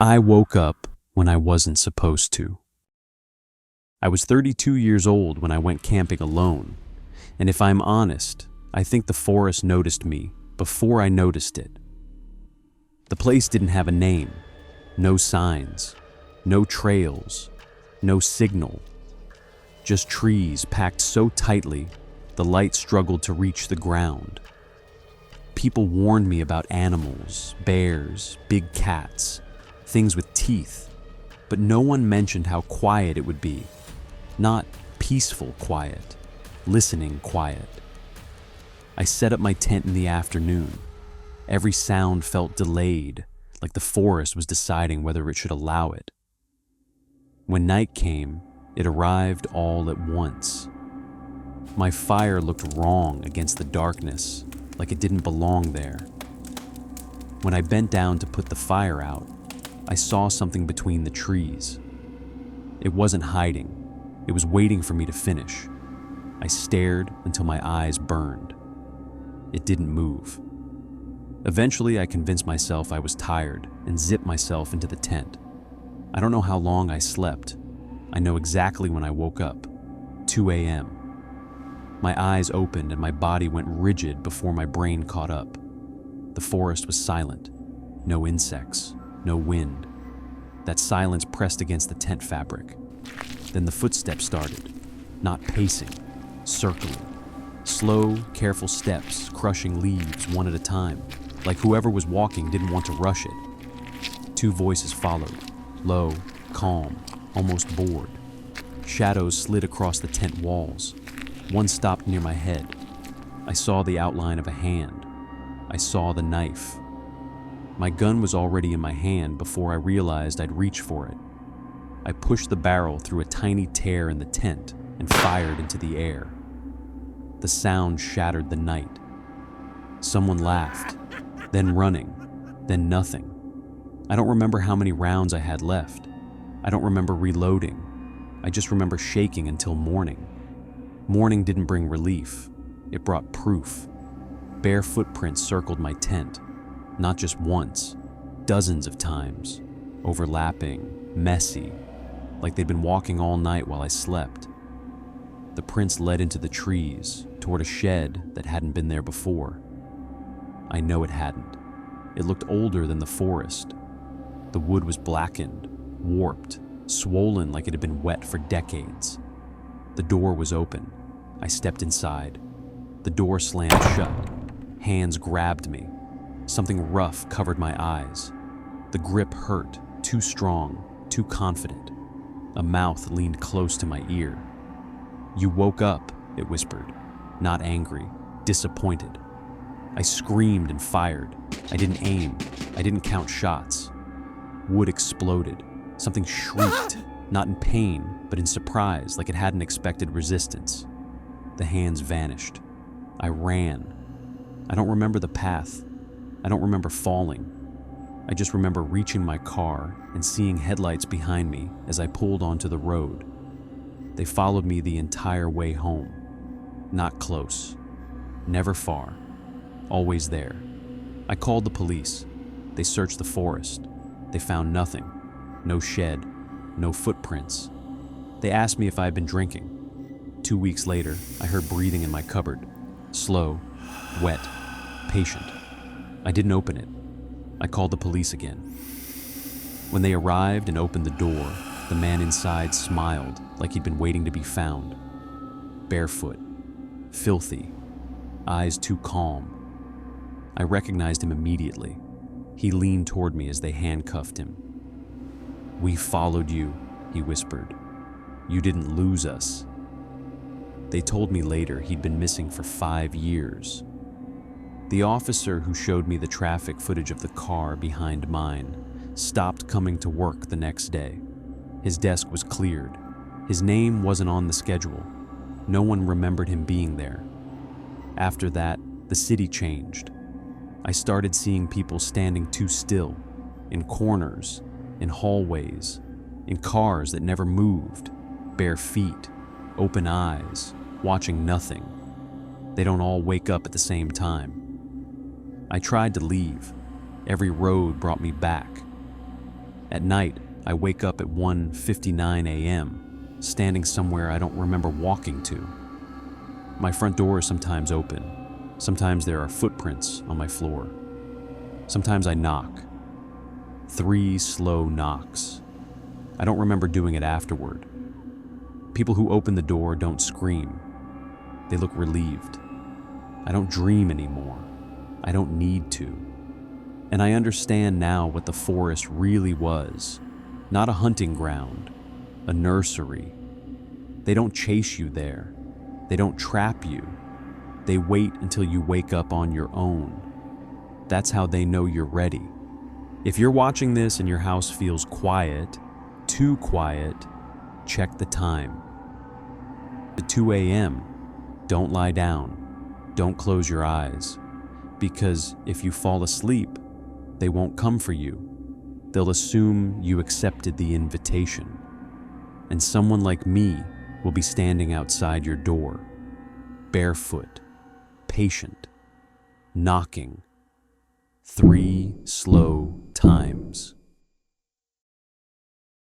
I woke up when I wasn't supposed to. I was 32 years old when I went camping alone, and if I'm honest, I think the forest noticed me before I noticed it. The place didn't have a name, no signs, no trails, no signal, just trees packed so tightly the light struggled to reach the ground. People warned me about animals, bears, big cats, things with teeth, but no one mentioned how quiet it would be. Not peaceful quiet, listening quiet. I set up my tent in the afternoon. Every sound felt delayed, like the forest was deciding whether it should allow it. When night came, it arrived all at once. My fire looked wrong against the darkness, like it didn't belong there. When I bent down to put the fire out, I saw something between the trees. It wasn't hiding. It was waiting for me to finish. I stared until my eyes burned. It didn't move. Eventually, I convinced myself I was tired and zipped myself into the tent. I don't know how long I slept. I know exactly when I woke up, 2 a.m. My eyes opened and my body went rigid before my brain caught up. The forest was silent. No insects, no wind. That silence pressed against the tent fabric. Then the footsteps started, not pacing, circling. Slow, careful steps, crushing leaves one at a time, like whoever was walking didn't want to rush it. Two voices followed, low, calm, almost bored. Shadows slid across the tent walls. One stopped near my head. I saw the outline of a hand. I saw the knife. My gun was already in my hand before I realized I'd reach for it. I pushed the barrel through a tiny tear in the tent and fired into the air. The sound shattered the night. Someone laughed, then running, then nothing. I don't remember how many rounds I had left. I don't remember reloading. I just remember shaking until morning. Morning didn't bring relief. It brought proof. Bare footprints circled my tent. Not just once, dozens of times, overlapping, messy, like they'd been walking all night while I slept. The prints led into the trees, toward a shed that hadn't been there before. I know it hadn't. It looked older than the forest. The wood was blackened, warped, swollen like it had been wet for decades. The door was open. I stepped inside. The door slammed shut. Hands grabbed me. Something rough covered my eyes. The grip hurt, too strong, too confident. A mouth leaned close to my ear. "You woke up," it whispered, not angry, disappointed. I screamed and fired. I didn't aim. I didn't count shots. Wood exploded. Something shrieked, not in pain, but in surprise, like it hadn't expected resistance. The hands vanished. I ran. I don't remember the path. I don't remember falling. I just remember reaching my car and seeing headlights behind me as I pulled onto the road. They followed me the entire way home. Not close. Never far. Always there. I called the police. They searched the forest. They found nothing. No shed. No footprints. They asked me if I had been drinking. 2 weeks later, I heard breathing in my cupboard. Slow, wet, patient. I didn't open it. I called the police again. When they arrived and opened the door, the man inside smiled like he'd been waiting to be found. Barefoot, filthy, eyes too calm. I recognized him immediately. He leaned toward me as they handcuffed him. "We followed you," he whispered. "You didn't lose us." They told me later he'd been missing for 5 years. The officer who showed me the traffic footage of the car behind mine stopped coming to work the next day. His desk was cleared. His name wasn't on the schedule. No one remembered him being there. After that, the city changed. I started seeing people standing too still, in corners, in hallways, in cars that never moved, bare feet, open eyes, watching nothing. They don't all wake up at the same time. I tried to leave. Every road brought me back. At night, I wake up at 1:59 a.m., standing somewhere I don't remember walking to. My front door is sometimes open. Sometimes there are footprints on my floor. Sometimes I knock. 3 slow knocks. I don't remember doing it afterward. People who open the door don't scream. They look relieved. I don't dream anymore. I don't need to. And I understand now what the forest really was. Not a hunting ground, a nursery. They don't chase you there. They don't trap you. They wait until you wake up on your own. That's how they know you're ready. If you're watching this and your house feels quiet, too quiet, check the time. At 2 a.m., don't lie down. Don't close your eyes. Because if you fall asleep, they won't come for you. They'll assume you accepted the invitation. And someone like me will be standing outside your door, barefoot, patient, knocking 3 slow times.